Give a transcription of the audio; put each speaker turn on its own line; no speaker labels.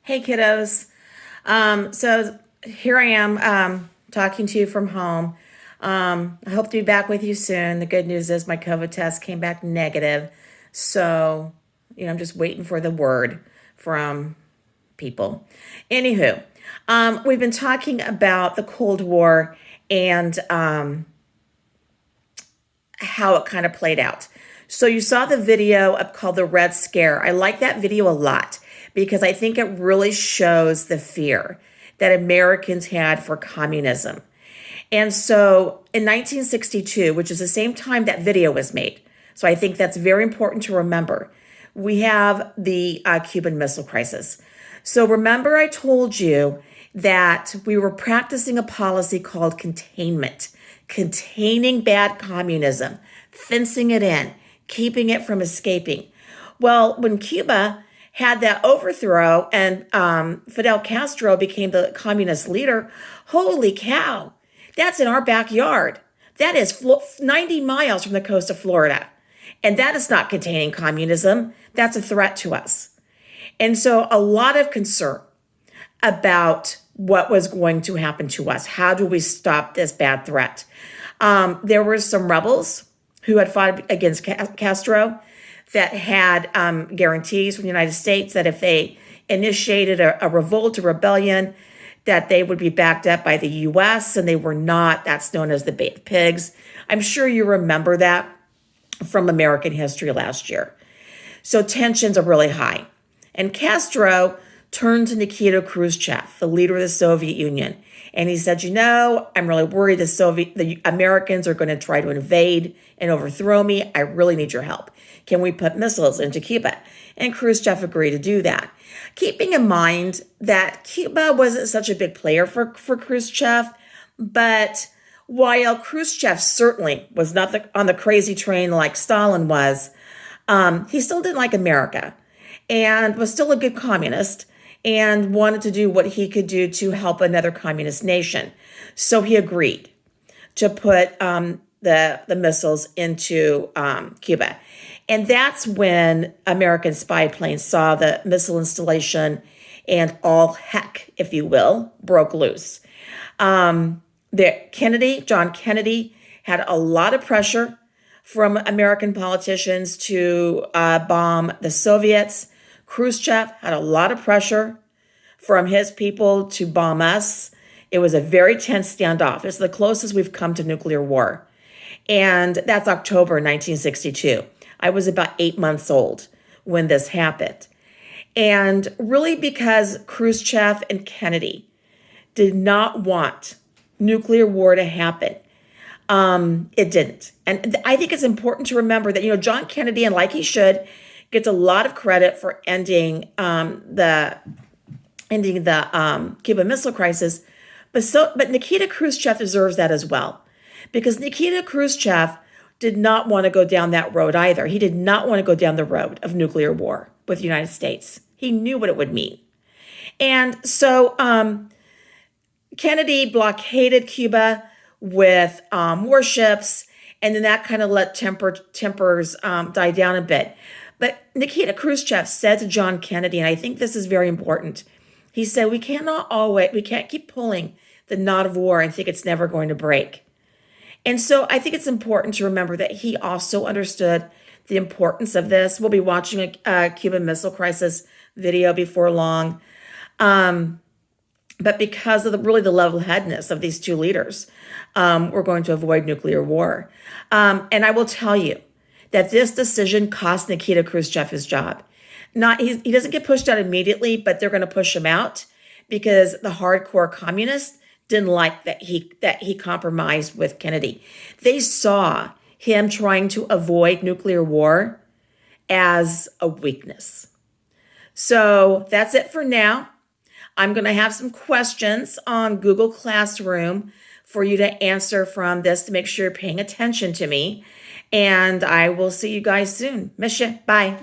Hey kiddos. So here I am talking to you from home. I hope to be back with you soon. The good news is my COVID test came back negative. So, I'm just waiting for the word from people. Anywho, we've been talking about the Cold War and how it kind of played out. So you saw the video called The Red Scare. I like that video a lot because I think it really shows the fear that Americans had for communism. And so in 1962, which is the same time that video was made, so I think that's very important to remember, we have the Cuban Missile Crisis. So remember I told you that we were practicing a policy called containment, containing bad communism, fencing it in, keeping it from escaping. Well, when Cuba had that overthrow and Fidel Castro became the communist leader, holy cow, that's in our backyard. That is 90 miles from the coast of Florida. And that is not containing communism. That's a threat to us. And so a lot of concern about what was going to happen to us. How do we stop this bad threat? There were some rebels who had fought against Castro that had guarantees from the United States that if they initiated a revolt, a rebellion, that they would be backed up by the U.S., and they were not. That's known as the Bay of Pigs. I'm sure you remember that from American history last year. So tensions are really high. And Castro turned to Nikita Khrushchev, the leader of the Soviet Union, and he said, I'm really worried the Americans are going to try to invade and overthrow me. I really need your help. Can we put missiles into Cuba? And Khrushchev agreed to do that. Keeping in mind that Cuba wasn't such a big player for Khrushchev, but while Khrushchev certainly was not on the crazy train like Stalin was, he still didn't like America and was still a good communist and wanted to do what he could do to help another communist nation. So he agreed to put the missiles into Cuba. And that's when American spy planes saw the missile installation and all heck, if you will, broke loose. John Kennedy had a lot of pressure from American politicians to bomb the Soviets. Khrushchev had a lot of pressure from his people to bomb us. It was a very tense standoff. It's the closest we've come to nuclear war. And that's October 1962. I was about 8 months old when this happened. And really because Khrushchev and Kennedy did not want nuclear war to happen, it didn't. And I think it's important to remember that, John Kennedy, and like he should, gets a lot of credit for ending the Cuban Missile Crisis, but Nikita Khrushchev deserves that as well, because Nikita Khrushchev did not want to go down that road either. He did not want to go down the road of nuclear war with the United States. He knew what it would mean. And so Kennedy blockaded Cuba with warships, and then that kind of let tempers die down a bit. But Nikita Khrushchev said to John Kennedy, and I think this is very important, he said, we can't keep pulling the knot of war and think it's never going to break. And so I think it's important to remember that he also understood the importance of this. We'll be watching a Cuban Missile Crisis video before long. But because of the level-headedness of these two leaders, we're going to avoid nuclear war. And I will tell you that this decision cost Nikita Khrushchev his job. He doesn't get pushed out immediately, but they're going to push him out because the hardcore communists didn't like that he compromised with Kennedy. They saw him trying to avoid nuclear war as a weakness. So that's it for now. I'm going to have some questions on Google Classroom for you to answer from this to make sure you're paying attention to me. And I will see you guys soon. Miss you. Bye.